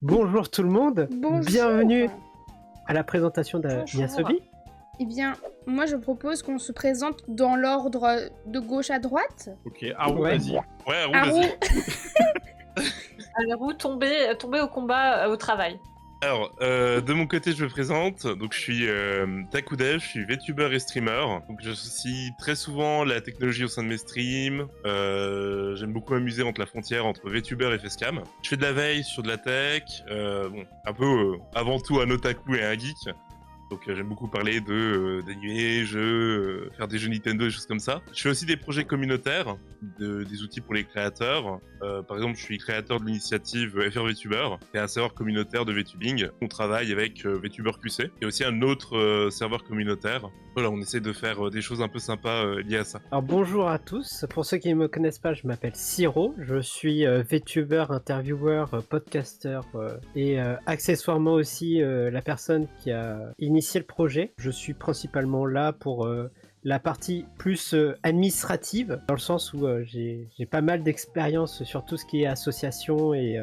Bonjour tout le monde, Bonjour. bienvenue à la présentation Bonjour. d'Yasobi. Eh bien, moi je propose qu'on se présente dans l'ordre de gauche à droite. Ok, Haru, Ouais. vas-y. Ouais, Haru, Haru, vas-y. Haru, tomber au combat, au travail. Alors, de mon côté, je me présente. Donc, je suis Takudev, je suis VTuber et streamer. Donc, j'associe très souvent la technologie au sein de mes streams. J'aime beaucoup m'amuser entre la frontière entre VTuber et facecam. Je fais de la veille sur de la tech. Bon, un peu avant tout un otaku et un geek. Donc j'aime beaucoup parler d'animés, jeux, faire des jeux Nintendo, des choses comme ça. Je fais aussi des projets communautaires, des outils pour les créateurs. Par exemple, je suis créateur de l'initiative FR VTuber, qui est un serveur communautaire de VTubing. On travaille avec VTuber QC. Il y a aussi un autre serveur communautaire. Voilà, on essaie de faire des choses un peu sympas liées à ça. Alors bonjour à tous, pour ceux qui ne me connaissent pas, je m'appelle Siro, je suis VTuber, intervieweur, podcaster et accessoirement aussi la personne qui a initié le projet. Je suis principalement là pour la partie plus administrative, dans le sens où j'ai pas mal d'expérience sur tout ce qui est association et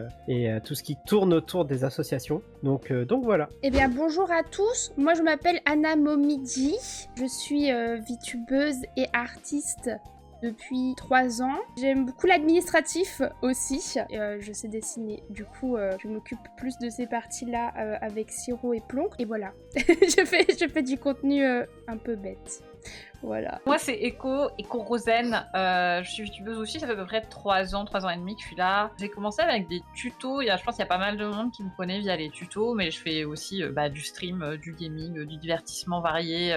tout ce qui tourne autour des associations. Donc voilà. eh bien bonjour à tous. Moi je m'appelle Anna Momiji. Je suis VTubeuse et artiste depuis 3 ans. J'aime beaucoup l'administratif aussi. Je sais dessiner. Du coup, je m'occupe plus de ces parties-là avec Siro et Plonk. Et voilà. je fais du contenu un peu bête. Voilà. Moi, c'est Echo Rosen. Je suis youtubeuse aussi, ça fait à peu près 3 ans et demi que je suis là. J'ai commencé avec des tutos. Je pense qu'il y a pas mal de monde qui me connaît via les tutos, mais je fais aussi du stream, du gaming, du divertissement varié,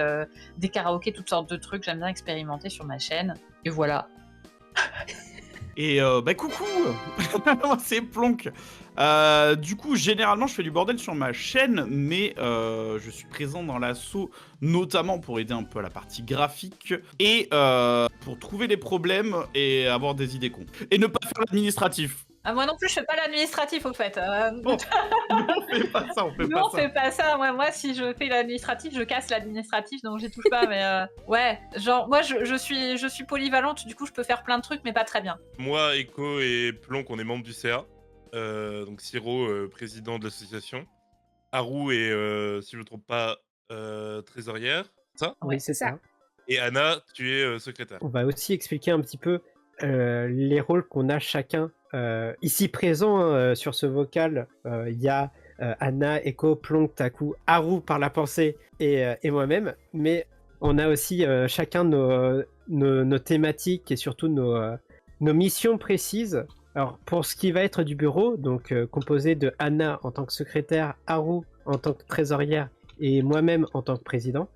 des karaokés, toutes sortes de trucs. J'aime bien expérimenter sur ma chaîne. Et voilà. Et coucou. Moi, c'est Plonk. Du coup, généralement, je fais du bordel sur ma chaîne, mais je suis présent dans l'assaut, notamment pour aider un peu à la partie graphique et pour trouver des problèmes et avoir des idées cons. Et ne pas faire l'administratif. Ah, moi non plus, je fais pas l'administratif au fait. Bon, on fait pas ça, on fait Non, on pas ça. fait pas ça. Moi, si je fais l'administratif, je casse l'administratif, donc j'y touche pas. Mais ouais, genre moi, je suis polyvalente. Du coup, je peux faire plein de trucs, mais pas très bien. Moi, Echo et Plonk, on est membres du CA. Donc Siro, président de l'association. Haru est, si je ne me trompe pas, trésorière. Ça ? Oui, c'est ça. ça. Et Anna, tu es secrétaire. On va aussi expliquer un petit peu les rôles qu'on a chacun. Ici présent sur ce vocal, il y a Anna, Eko, Plonk, Taku, Haru par la pensée et moi-même. Mais on a aussi chacun nos thématiques et surtout nos missions précises. Alors pour ce qui va être du bureau, donc composé de Anna en tant que secrétaire, Haru en tant que trésorière et moi-même en tant que président,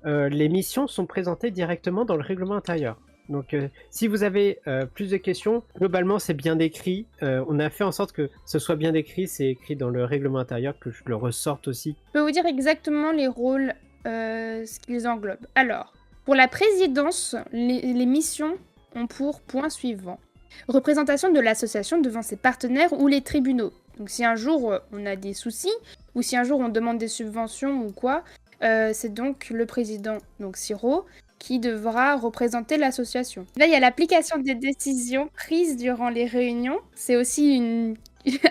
les missions sont présentées directement dans le règlement intérieur. Donc si vous avez plus de questions, globalement c'est bien décrit. On a fait en sorte que ce soit bien décrit, c'est écrit dans le règlement intérieur, que je le ressorte aussi. Je peux vous dire exactement les rôles, ce qu'ils englobent. Alors, pour la présidence, les missions ont pour point suivant. Représentation de l'association devant ses partenaires ou les tribunaux. Donc si un jour on a des soucis, ou si un jour on demande des subventions ou quoi, c'est donc le président, donc Siro, qui devra représenter l'association. Là, il y a l'application des décisions prises durant les réunions. C'est aussi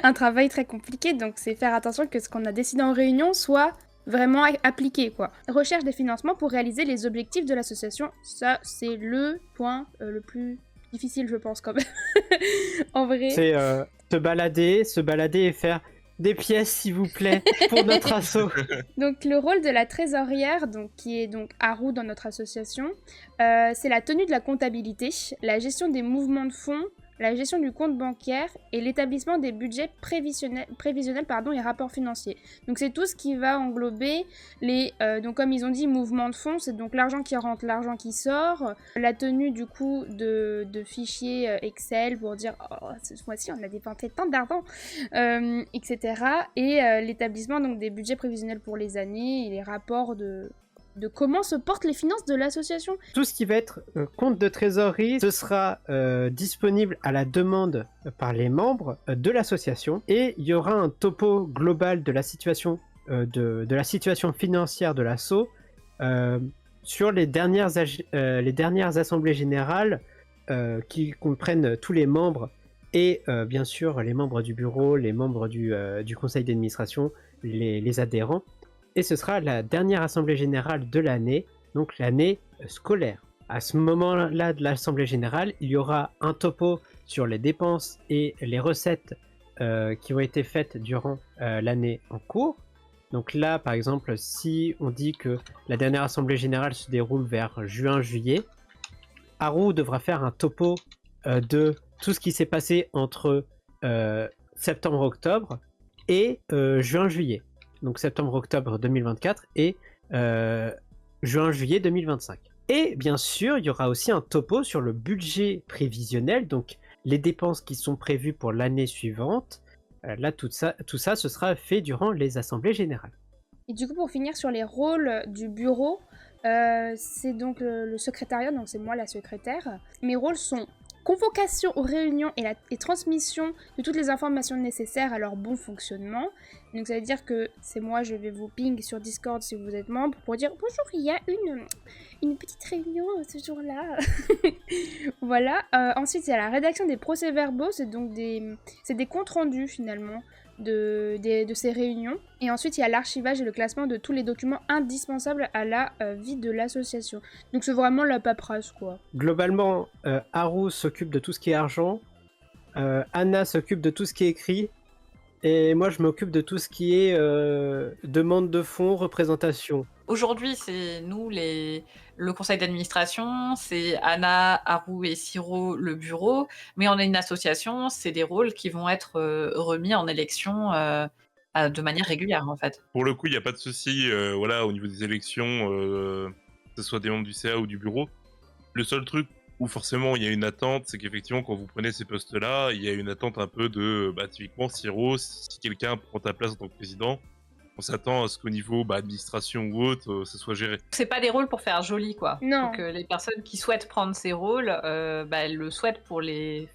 un travail très compliqué, donc c'est faire attention que ce qu'on a décidé en réunion soit vraiment appliqué, quoi. Recherche des financements pour réaliser les objectifs de l'association. Ça, c'est le point le plus difficile, je pense, quand même. En vrai. C'est se balader et faire des pièces, s'il vous plaît, pour notre asso. Donc le rôle de la trésorière, donc, qui est donc Haru dans notre association, c'est la tenue de la comptabilité, la gestion des mouvements de fonds, la gestion du compte bancaire et l'établissement des budgets prévisionnels et rapports financiers. Donc c'est tout ce qui va englober donc comme ils ont dit, mouvements de fonds, c'est donc l'argent qui rentre, l'argent qui sort, la tenue du coup de fichiers Excel pour dire oh, ce mois-ci on a dépensé tant d'argent, etc. Et l'établissement donc des budgets prévisionnels pour les années et les rapports de comment se portent les finances de l'association. Tout ce qui va être compte de trésorerie, ce sera disponible à la demande par les membres de l'association et il y aura un topo global de la situation, de la situation financière de l'asso sur les dernières assemblées générales qui comprennent tous les membres et bien sûr les membres du bureau, les membres du conseil d'administration, les adhérents. Et ce sera la dernière assemblée générale de l'année, donc l'année scolaire. À ce moment-là de l'assemblée générale, il y aura un topo sur les dépenses et les recettes qui ont été faites durant l'année en cours. Donc là, par exemple, si on dit que la dernière assemblée générale se déroule vers juin-juillet, Haru devra faire un topo de tout ce qui s'est passé entre septembre-octobre et juin-juillet. Donc septembre-octobre 2024 et juin-juillet 2025. Et bien sûr, il y aura aussi un topo sur le budget prévisionnel, donc les dépenses qui sont prévues pour l'année suivante. Là, tout ça, ce sera fait durant les assemblées générales. Et du coup, pour finir sur les rôles du bureau, c'est donc le secrétariat, donc c'est moi la secrétaire. Mes rôles sont convocation aux réunions et transmission de toutes les informations nécessaires à leur bon fonctionnement. Donc ça veut dire que c'est moi, je vais vous ping sur Discord si vous êtes membre pour dire bonjour, il y a une petite réunion ce jour-là. Voilà. Ensuite, il y a la rédaction des procès-verbaux, c'est donc des comptes rendus finalement de ces réunions. Et ensuite, il y a l'archivage et le classement de tous les documents indispensables à la vie de l'association. Donc c'est vraiment la paperasse, quoi. Globalement, Haru s'occupe de tout ce qui est argent, Anna s'occupe de tout ce qui est écrit, et moi je m'occupe de tout ce qui est demande de fonds, représentation. Aujourd'hui, c'est nous, le conseil d'administration, c'est Anna, Haru et Siro, le bureau, mais on est une association, c'est des rôles qui vont être remis en élection de manière régulière, en fait. Pour le coup, il n'y a pas de souci voilà, au niveau des élections, que ce soit des membres du CA ou du bureau. Le seul truc où forcément il y a une attente, c'est qu'effectivement, quand vous prenez ces postes-là, il y a une attente un peu de, typiquement, Siro, si quelqu'un prend ta place en tant que président, on s'attend à ce qu'au niveau administration ou autre, ça soit géré. C'est pas des rôles pour faire joli, quoi. Non. Donc les personnes qui souhaitent prendre ces rôles, elles le souhaitent pour les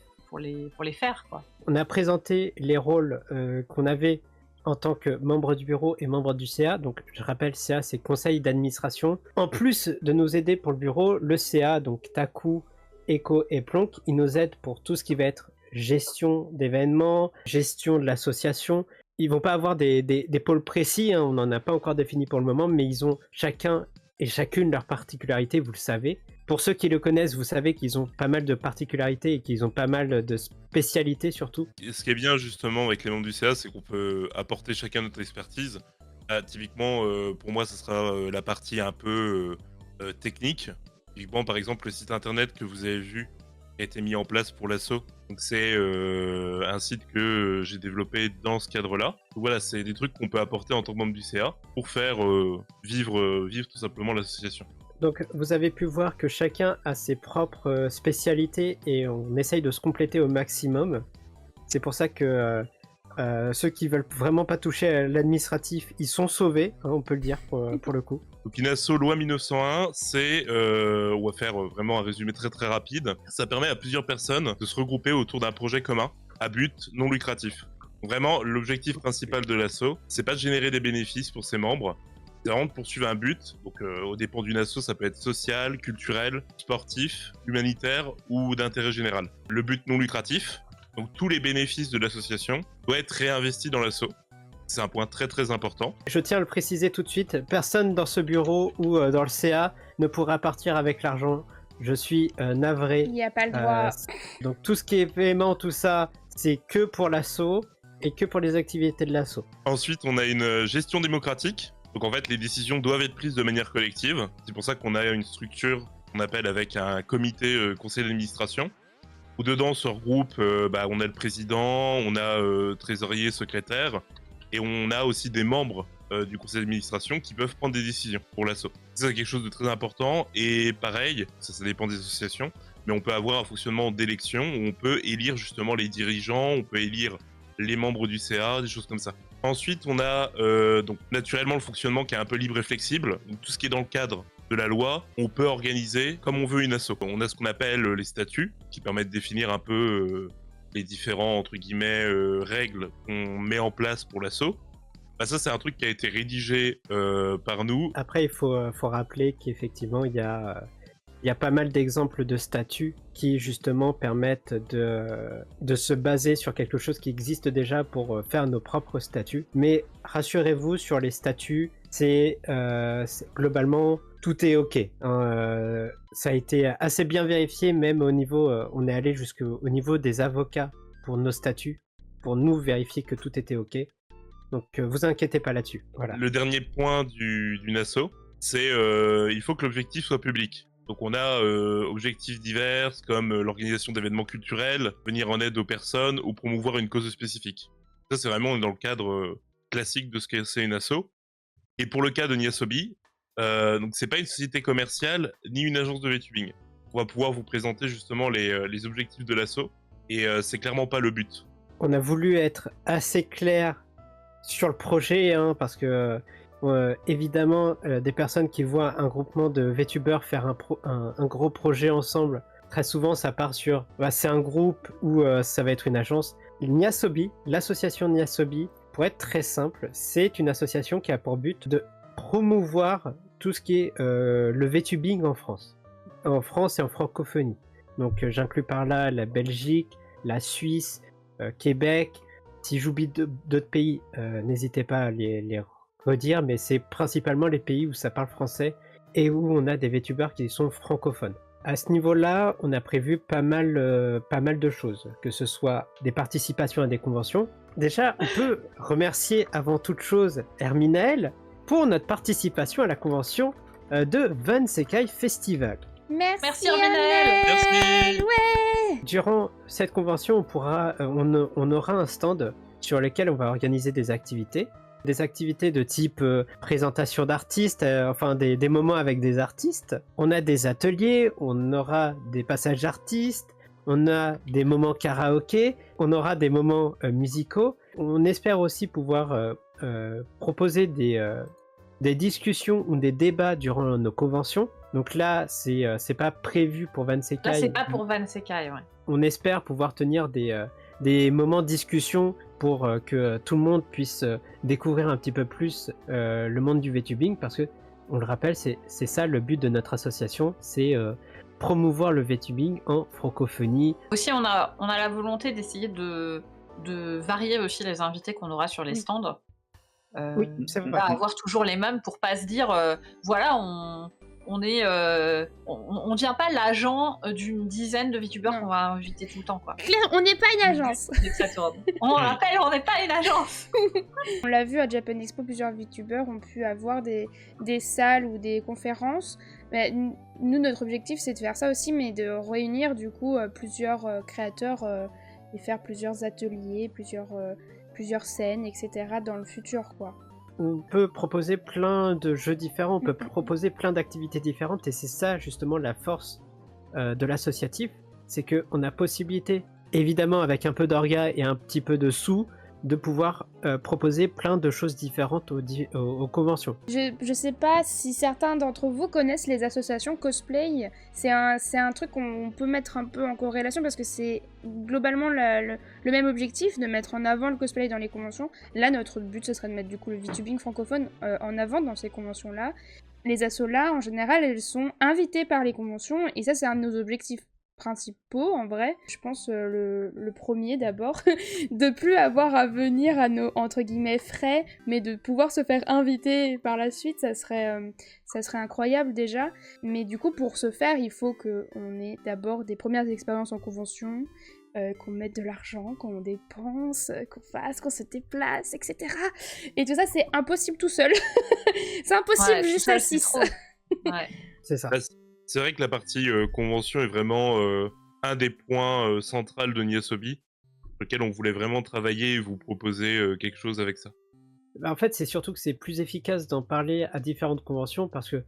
faire, quoi. On a présenté les rôles qu'on avait en tant que membre du bureau et membre du CA. Donc je rappelle, CA c'est conseil d'administration. En plus de nous aider pour le bureau, le CA, donc Taku, Echo et Plonk, ils nous aident pour tout ce qui va être gestion d'événements, gestion de l'association. Ils vont pas avoir des pôles précis, hein, on n'en a pas encore défini pour le moment, mais ils ont chacun et chacune leur particularité, vous le savez. Pour ceux qui le connaissent, vous savez qu'ils ont pas mal de particularités et qu'ils ont pas mal de spécialités surtout. Et ce qui est bien justement avec les membres du CA, c'est qu'on peut apporter chacun notre expertise. Typiquement, pour moi, ce sera la partie un peu technique. Typiquement, par exemple, le site internet que vous avez vu a été mis en place pour l'assaut. Donc c'est un site que j'ai développé dans ce cadre-là. Donc voilà, c'est des trucs qu'on peut apporter en tant que membre du CA pour faire vivre tout simplement l'association. Donc vous avez pu voir que chacun a ses propres spécialités et on essaye de se compléter au maximum. C'est pour ça que ceux qui veulent vraiment pas toucher à l'administratif, ils sont sauvés, hein, on peut le dire pour le coup. Donc une asso loi 1901, c'est, on va faire vraiment un résumé très très rapide, ça permet à plusieurs personnes de se regrouper autour d'un projet commun à but non lucratif. Vraiment, l'objectif principal de l'asso, c'est pas de générer des bénéfices pour ses membres, c'est vraiment de poursuivre un but. Donc au dépend d'une asso, ça peut être social, culturel, sportif, humanitaire ou d'intérêt général. Le but non lucratif, donc tous les bénéfices de l'association, doivent être réinvestis dans l'asso. C'est un point très très important. Je tiens à le préciser tout de suite, personne dans ce bureau ou dans le CA ne pourra partir avec l'argent. Je suis navré. Il n'y a pas le droit. Donc tout ce qui est paiement, tout ça, c'est que pour l'asso et que pour les activités de l'asso. Ensuite, on a une gestion démocratique. Donc en fait, les décisions doivent être prises de manière collective. C'est pour ça qu'on a une structure qu'on appelle avec un comité conseil d'administration, où dedans se regroupe, on a le président, on a trésorier, secrétaire, et on a aussi des membres du conseil d'administration qui peuvent prendre des décisions pour l'asso. C'est quelque chose de très important, et pareil, ça dépend des associations, mais on peut avoir un fonctionnement d'élection où on peut élire justement les dirigeants, on peut élire les membres du CA, des choses comme ça. Ensuite, on a donc naturellement le fonctionnement qui est un peu libre et flexible. Donc, tout ce qui est dans le cadre de la loi, on peut organiser comme on veut une asso. On a ce qu'on appelle les statuts, qui permettent de définir un peu les différents, entre guillemets, règles qu'on met en place pour l'asso. Ça, c'est un truc qui a été rédigé par nous. Après, il faut rappeler qu'effectivement, il y a Il y a pas mal d'exemples de statuts qui justement permettent de se baser sur quelque chose qui existe déjà pour faire nos propres statuts. Mais rassurez-vous, sur les statuts, globalement, tout est OK. Hein. Ça a été assez bien vérifié, même au niveau, on est allé jusqu'au niveau des avocats pour nos statuts, pour nous vérifier que tout était OK. Donc vous inquiétez pas là-dessus. Voilà. Le dernier point d'une asso, c'est il faut que l'objectif soit public. Donc on a objectifs divers comme l'organisation d'événements culturels, venir en aide aux personnes ou promouvoir une cause spécifique. Ça c'est vraiment dans le cadre classique de ce qu'est une asso. Et pour le cas de Niasobi, donc c'est pas une société commerciale ni une agence de VTubing. On va pouvoir vous présenter justement les objectifs de l'asso et c'est clairement pas le but. On a voulu être assez clair sur le projet, hein, parce que évidemment, des personnes qui voient un groupement de VTubers faire un gros projet ensemble, très souvent ça part sur c'est un groupe ou ça va être une agence. Niasobi, l'association Niasobi, pour être très simple, c'est une association qui a pour but de promouvoir tout ce qui est le VTubing en France et en francophonie. Donc j'inclus par là la Belgique, la Suisse, Québec. Si j'oublie d'autres pays, n'hésitez pas à les redire, mais c'est principalement les pays où ça parle français et où on a des VTubers qui sont francophones. À ce niveau-là, on a prévu pas mal de choses, que ce soit des participations à des conventions. Déjà, on peut remercier avant toute chose Herminaël pour notre participation à la convention de Vansekai Festival. Merci Herminaël. Merci. Ouais. Durant cette convention, on aura un stand sur lequel on va organiser des activités de type présentation d'artistes, enfin des moments avec des artistes. On a des ateliers, on aura des passages d'artistes, on a des moments karaoké, on aura des moments musicaux. On espère aussi pouvoir proposer des discussions ou des débats durant nos conventions. Donc là, c'est pas prévu pour Vansekai. Là, c'est pas pour Vansekai, ouais. On espère pouvoir tenir des moments de discussion pour que tout le monde puisse découvrir un petit peu plus le monde du VTubing, parce que, on le rappelle, c'est ça le but de notre association, c'est promouvoir le VTubing en francophonie. Aussi, on a la volonté d'essayer de varier aussi les invités qu'on aura sur les stands. Oui, c'est vrai. Pas avoir toujours les mêmes pour pas se dire voilà, on vient pas l'agent d'une dizaine de VTubers Non. qu'on va inviter tout le temps, quoi. Claire, on n'est pas une agence. On rappelle, on n'est pas une agence. On l'a vu à Japan Expo, plusieurs VTubers ont pu avoir des salles ou des conférences. Mais nous, notre objectif, c'est de faire ça aussi, mais de réunir du coup plusieurs créateurs et faire plusieurs ateliers, plusieurs scènes, etc. dans le futur, quoi. On peut proposer plein de jeux différents, on peut proposer plein d'activités différentes, et c'est ça justement la force de l'associatif, c'est qu'on a possibilité, évidemment avec un peu d'orga et un petit peu de sous, de pouvoir proposer plein de choses différentes aux conventions. Je sais pas si certains d'entre vous connaissent les associations cosplay. C'est un truc qu'on peut mettre un peu en corrélation parce que c'est globalement le même objectif de mettre en avant le cosplay dans les conventions. Là, notre but, ce serait de mettre du coup le VTubing francophone en avant dans ces conventions-là. Les assos-là, en général, elles sont invitées par les conventions et ça, c'est un de nos objectifs principaux en vrai. Je pense le premier d'abord, de plus avoir à venir à nos entre guillemets frais, mais de pouvoir se faire inviter par la suite, ça serait incroyable déjà. Mais du coup pour ce faire, il faut qu'on ait d'abord des premières expériences en convention, qu'on mette de l'argent, qu'on dépense, qu'on se déplace, etc. Et tout ça c'est impossible tout seul. C'est impossible juste à 6. Ouais. C'est ça. C'est vrai que la partie convention est vraiment un des points centraux de Niasobi, sur lequel on voulait vraiment travailler et vous proposer quelque chose avec ça. En fait, c'est surtout que c'est plus efficace d'en parler à différentes conventions parce que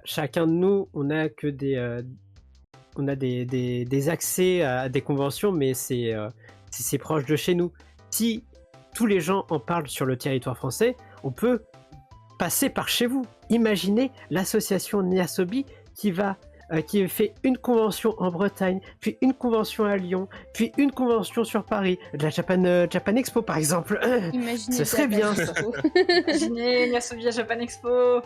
chacun de nous, on a que des accès à des conventions, mais c'est proche de chez nous. Si tous les gens en parlent sur le territoire français, on peut passer par chez vous. Imaginez l'association Niasobi qui va qui fait une convention en Bretagne, puis une convention à Lyon, puis une convention sur Paris, de la Japan Expo par exemple. Imaginez Ce serait bien, ça. Imaginez Niasobi à Japan Expo.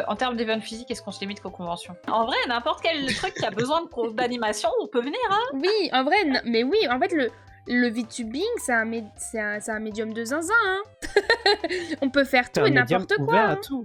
En termes d'événements physiques, est-ce qu'on se limite qu'aux conventions? En vrai, n'importe quel truc qui a besoin d'animation, on peut venir, hein. Oui, en vrai, mais oui, en fait, le VTubing, c'est un médium de zinzin, hein. On peut faire tout C'est et un médium n'importe quoi. ouvert à Hein. tout.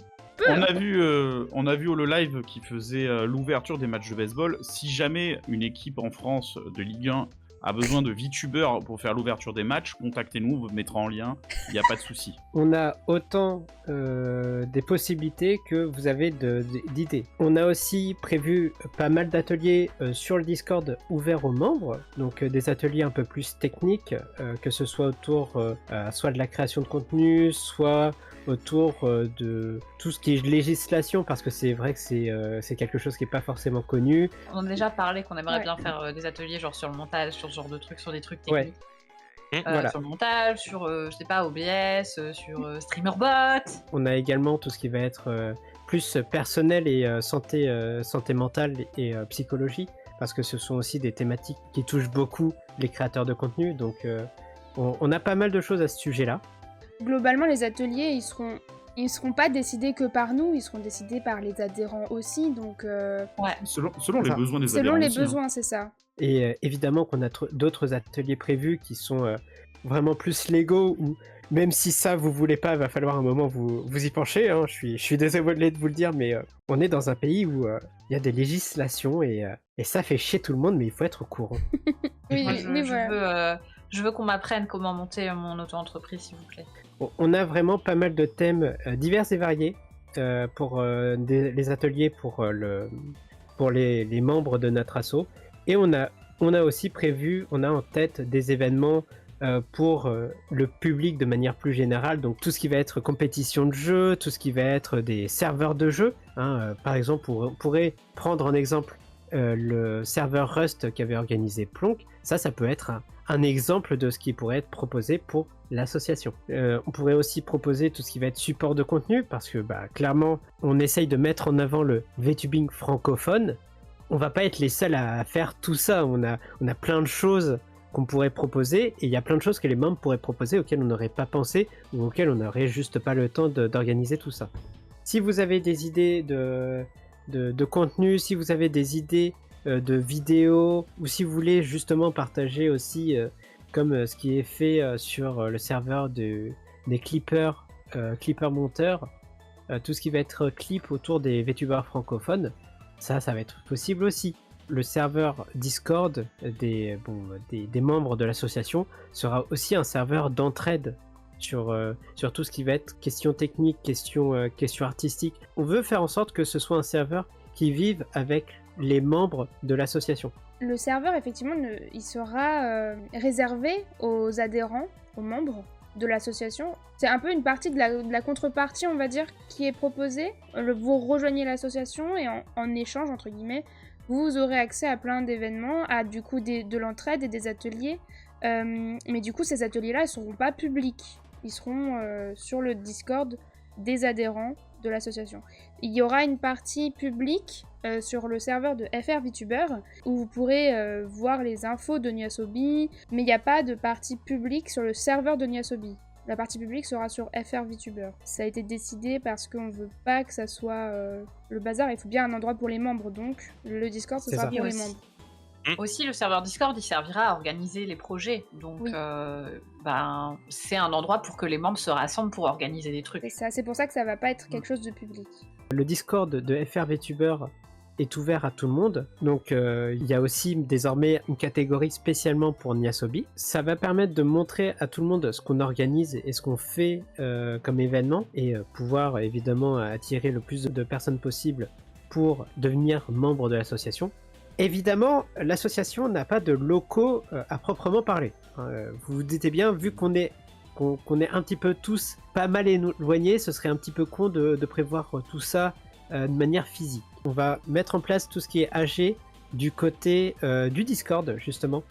On a vu le live qui faisait l'ouverture des matchs de baseball. Si jamais une équipe en France de Ligue 1 a besoin de VTubers pour faire l'ouverture des matchs, contactez-nous, on vous mettra en lien, il n'y a pas de souci. On a autant des possibilités que vous avez d'idées. On a aussi prévu pas mal d'ateliers sur le Discord ouverts aux membres, donc des ateliers un peu plus techniques, que ce soit autour soit de la création de contenu, soit autour de tout ce qui est législation, parce que c'est vrai que c'est quelque chose qui n'est pas forcément connu. On a déjà parlé qu'on aimerait Ouais. bien faire des ateliers genre sur le montage, sur ce genre de trucs, sur des trucs Ouais. techniques. Voilà. Sur le montage, sur, je sais pas, OBS, sur StreamerBot. On a également tout ce qui va être plus personnel et santé mentale et psychologie, parce que ce sont aussi des thématiques qui touchent beaucoup les créateurs de contenu, donc on a pas mal de choses à ce sujet-là. Globalement, les ateliers, ils seront pas décidés que par nous, ils seront décidés par les adhérents aussi, donc Selon les Ça. besoins des selon adhérents les aussi, hein. besoins, c'est ça. Et évidemment qu'on a d'autres ateliers prévus qui sont vraiment plus légaux, ou même si ça vous voulez pas, il va falloir un moment vous y pencher, hein. Je suis désolé de vous le dire, mais on est dans un pays où il y a des législations et ça fait chier tout le monde, mais il faut être au courant. Oui, Moi, oui, voilà. je veux qu'on m'apprenne comment monter mon auto-entreprise, s'il vous plaît. On a vraiment pas mal de thèmes divers et variés pour les ateliers pour les membres de notre asso. Et on a aussi prévu, on a en tête des événements pour le public de manière plus générale. Donc tout ce qui va être compétition de jeux, tout ce qui va être des serveurs de jeux. Hein, par exemple, on pourrait prendre en exemple le serveur Rust qu'avait organisé Plonk. Ça peut être un exemple de ce qui pourrait être proposé pour l'association. On pourrait aussi proposer tout ce qui va être support de contenu, parce que clairement, on essaye de mettre en avant le VTubing francophone. On va pas être les seuls à faire tout ça. On a plein de choses qu'on pourrait proposer, et il y a plein de choses que les membres pourraient proposer auxquelles on n'aurait pas pensé, ou auxquelles on n'aurait juste pas le temps d'organiser tout ça. Si vous avez des idées de contenu, si vous avez des idées de vidéos, ou si vous voulez justement partager aussi, comme ce qui est fait sur le serveur des clippers monteurs, tout ce qui va être clip autour des VTubers francophones, ça va être possible aussi. Le serveur Discord des membres de l'association sera aussi un serveur d'entraide sur tout ce qui va être questions techniques, questions artistiques. On veut faire en sorte que ce soit un serveur qui vive avec les membres de l'association. Le serveur, effectivement, il sera réservé aux adhérents, aux membres de l'association. C'est un peu une partie de la contrepartie, on va dire, qui est proposée. Vous rejoignez l'association et en échange, entre guillemets, vous aurez accès à plein d'événements, à du coup de l'entraide et des ateliers. Mais du coup, ces ateliers-là, ils ne seront pas publics. Ils seront sur le Discord des adhérents de l'association. Il y aura une partie publique sur le serveur de FR VTuber où vous pourrez voir les infos de Niasobi, mais il n'y a pas de partie publique sur le serveur de Niasobi. La partie publique sera sur FR VTuber. Ça a été décidé parce qu'on ne veut pas que ça soit le bazar. Il faut bien un endroit pour les membres, donc le Discord, ce C'est sera ça. pour Et les aussi- membres. Aussi, le serveur Discord, il servira à organiser les projets. Donc, Oui. c'est un endroit pour que les membres se rassemblent pour organiser des trucs. C'est pour ça que ça va pas être quelque chose de public. Le Discord de FR VTuber est ouvert à tout le monde, donc il y a aussi désormais une catégorie spécialement pour Niasobi. Ça va permettre de montrer à tout le monde ce qu'on organise et ce qu'on fait comme événement, et pouvoir évidemment attirer le plus de personnes possible pour devenir membre de l'association. Évidemment, l'association n'a pas de locaux à proprement parler. Vous vous doutez bien, vu qu'on est un petit peu tous pas mal éloignés, ce serait un petit peu con de prévoir tout ça de manière physique. On va mettre en place tout ce qui est AG du côté du Discord, justement.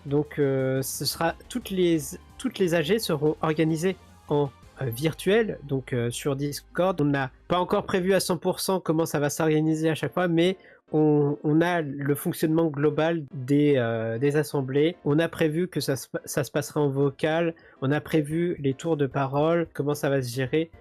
Donc ce sera toutes les AG seront organisées en virtuel. Donc sur Discord, on n'a pas encore prévu à 100% comment ça va s'organiser à chaque fois, mais on a le fonctionnement global des assemblées. On a prévu que ça se passera en vocal. On a prévu les tours de parole, comment ça va se gérer.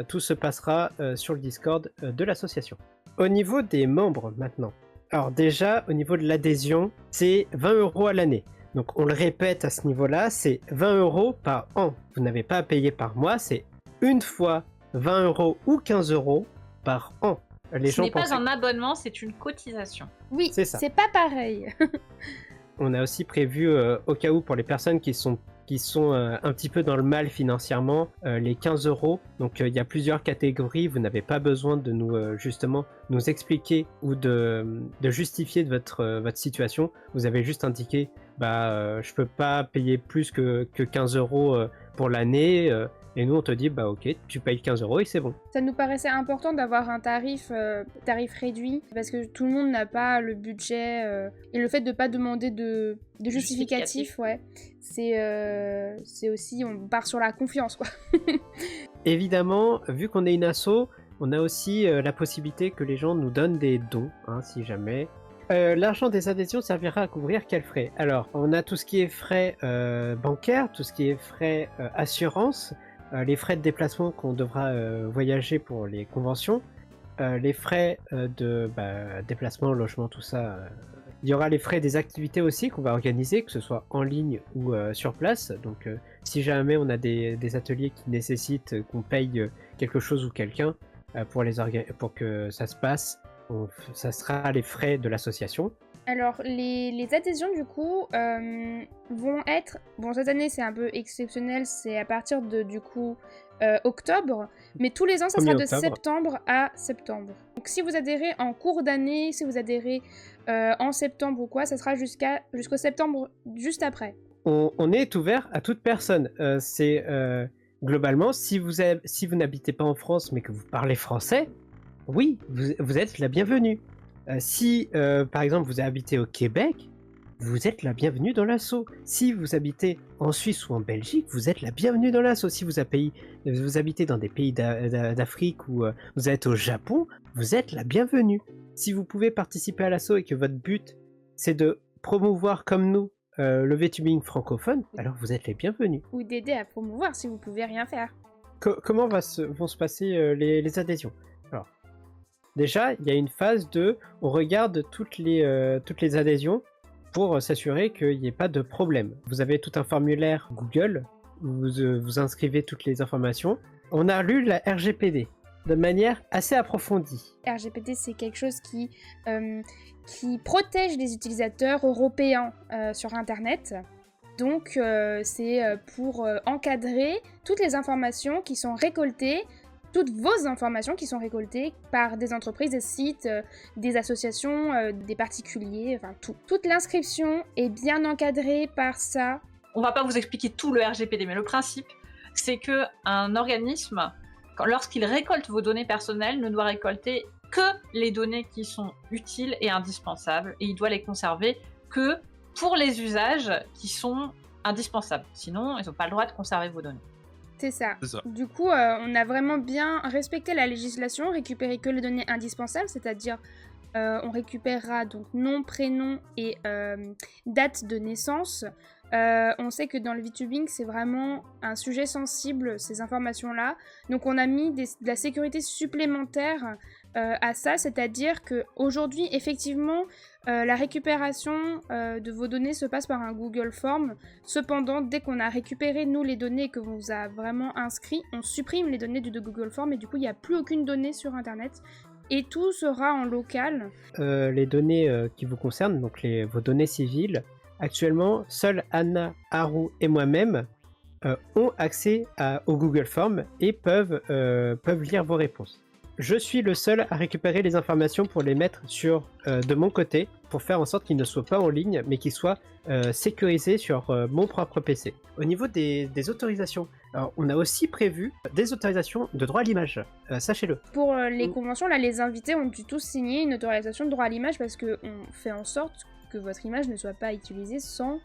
Tout se passera sur le Discord de l'association. Au niveau des membres maintenant. Alors déjà, au niveau de l'adhésion, c'est 20 € à l'année. Donc on le répète à ce niveau-là, c'est 20 € par an. Vous n'avez pas à payer par mois, c'est une fois 20 € ou 15 € par an. Ce n'est pas un abonnement, c'est une cotisation. Oui, c'est ça. C'est pas pareil. On a aussi prévu, au cas où, pour les personnes qui sont un petit peu dans le mal financièrement, les 15 €. Donc il y a plusieurs catégories, vous n'avez pas besoin de justement nous expliquer ou de justifier de votre situation. Vous avez juste indiqué, je peux pas payer plus que 15 € pour l'année. Et nous, on te dit, ok, tu payes 15 € et c'est bon. Ça nous paraissait important d'avoir un tarif réduit, parce que tout le monde n'a pas le budget, et le fait de ne pas demander de justificatif, ouais, c'est aussi, on part sur la confiance, quoi. Évidemment, vu qu'on est une asso, on a aussi la possibilité que les gens nous donnent des dons, si jamais. L'argent des adhésions servira à couvrir quels frais? Alors, on a tout ce qui est frais bancaires, tout ce qui est frais assurance, les frais de déplacement qu'on devra voyager pour les conventions, les frais de déplacement, logement, tout ça. Il y aura les frais des activités aussi qu'on va organiser, que ce soit en ligne ou sur place. Donc si jamais on a des ateliers qui nécessitent qu'on paye quelque chose ou quelqu'un pour que ça se passe, ça sera les frais de l'association. Alors, les adhésions, du coup, vont être... Bon, cette année, c'est un peu exceptionnel, c'est à partir de, du coup, octobre, mais tous les ans, ça sera de septembre à septembre. Donc, si vous adhérez en cours d'année, si vous adhérez en septembre ou quoi, ça sera jusqu'au septembre juste après. On est ouvert à toute personne. Globalement, si vous n'habitez pas en France, mais que vous parlez français, oui, vous êtes la bienvenue. Si, par exemple, vous habitez au Québec, vous êtes la bienvenue dans l'asso. Si vous habitez en Suisse ou en Belgique, vous êtes la bienvenue dans l'asso. Si vous habitez dans des pays d'Afrique ou vous êtes au Japon, vous êtes la bienvenue. Si vous pouvez participer à l'asso et que votre but, c'est de promouvoir comme nous le VTubing francophone, alors vous êtes les bienvenus. Ou d'aider à promouvoir si vous pouvez rien faire. Comment vont se passer les adhésions? Alors, déjà, il y a une phase on regarde toutes les adhésions pour s'assurer qu'il n'y ait pas de problème. Vous avez tout un formulaire Google où vous inscrivez toutes les informations. On a lu la RGPD de manière assez approfondie. RGPD, c'est quelque chose qui protège les utilisateurs européens sur Internet. Donc, c'est pour encadrer toutes les informations qui sont récoltées, toutes vos informations qui sont récoltées par des entreprises, des sites, des associations, des particuliers, enfin tout. Toute l'inscription est bien encadrée par ça. On va pas vous expliquer tout le RGPD, mais le principe, c'est que un organisme, lorsqu'il récolte vos données personnelles, ne doit récolter que les données qui sont utiles et indispensables, et il doit les conserver que pour les usages qui sont indispensables. Sinon, ils n'ont pas le droit de conserver vos données. C'est ça. Du coup, on a vraiment bien respecté la législation, récupéré que les données indispensables, c'est-à-dire on récupérera donc nom, prénom et date de naissance. On sait que dans le VTubing, c'est vraiment un sujet sensible, ces informations-là. Donc on a mis de la sécurité supplémentaire à ça, c'est-à-dire qu'aujourd'hui, effectivement, la récupération de vos données se passe par un Google Form. Cependant, dès qu'on a récupéré, nous, les données que vous a vraiment inscrits, on supprime les données de Google Form et du coup, il n'y a plus aucune donnée sur Internet. Et tout sera en local. Les données qui vous concernent, donc vos données civiles, actuellement, seuls Anna, Haru et moi-même ont accès au Google Form et peuvent lire vos réponses. Je suis le seul à récupérer les informations pour les mettre de mon côté, pour faire en sorte qu'ils ne soient pas en ligne, mais qu'ils soient sécurisés sur mon propre PC. Au niveau des autorisations, alors, on a aussi prévu des autorisations de droit à l'image, sachez-le. Pour les conventions, là, les invités ont dû tous signer une autorisation de droit à l'image parce qu'on fait en sorte que votre image ne soit pas utilisée sans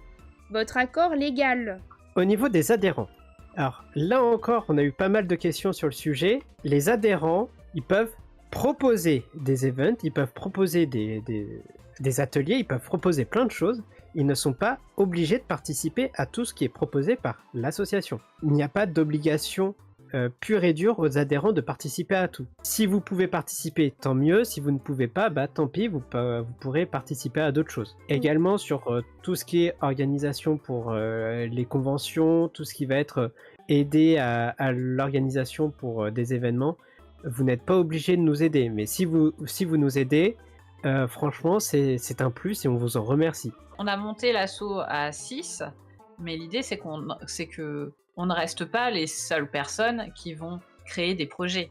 votre accord légal. Au niveau des adhérents, Alors là encore, on a eu pas mal de questions sur le sujet. Les adhérents, ils peuvent proposer des events, ils peuvent proposer des ateliers, ils peuvent proposer plein de choses. Ils ne sont pas obligés de participer à tout ce qui est proposé par l'association. Il n'y a pas d'obligation pure et dure aux adhérents de participer à tout. Si vous pouvez participer, tant mieux. Si vous ne pouvez pas, bah tant pis, vous pourrez participer à d'autres choses. Également sur tout ce qui est organisation pour les conventions, tout ce qui va être aider à l'organisation pour des événements, vous n'êtes pas obligé de nous aider. Mais si vous nous aidez, franchement, c'est un plus et on vous en remercie. On a monté l'assaut à 6, mais l'idée c'est que on ne reste pas les seules personnes qui vont créer des projets.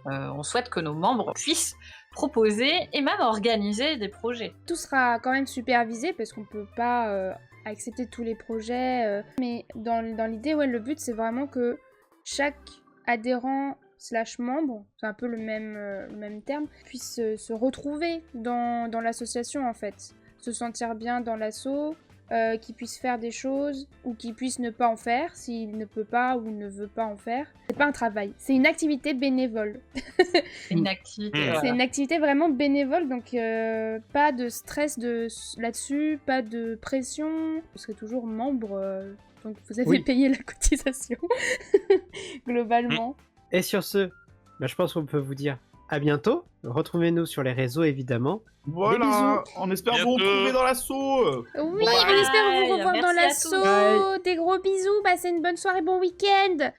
On souhaite que nos membres puissent proposer et même organiser des projets. Tout sera quand même supervisé parce qu'on peut pas accepter tous les projets. Mais dans l'idée, ouais, le but c'est vraiment que chaque adhérent / membre, c'est un peu le même terme, puisse se retrouver dans l'association en fait. Se sentir bien dans l'asso, qu'il puisse faire des choses ou qu'il puisse ne pas en faire s'il ne peut pas ou ne veut pas en faire. C'est pas un travail, c'est une activité bénévole. C'est une activité. C'est Voilà. une activité vraiment bénévole, donc pas de stress là-dessus, pas de pression. Vous serez toujours membre, donc vous avez payé la cotisation globalement. Et sur ce, bah, je pense qu'on peut vous dire à bientôt. Retrouvez-nous sur les réseaux évidemment. Voilà, on espère vous retrouver dans l'assaut. Oui, Bye. on espère vous revoir Merci dans à l'assaut. tous. Des gros bisous, passez une bonne soirée, bon week-end.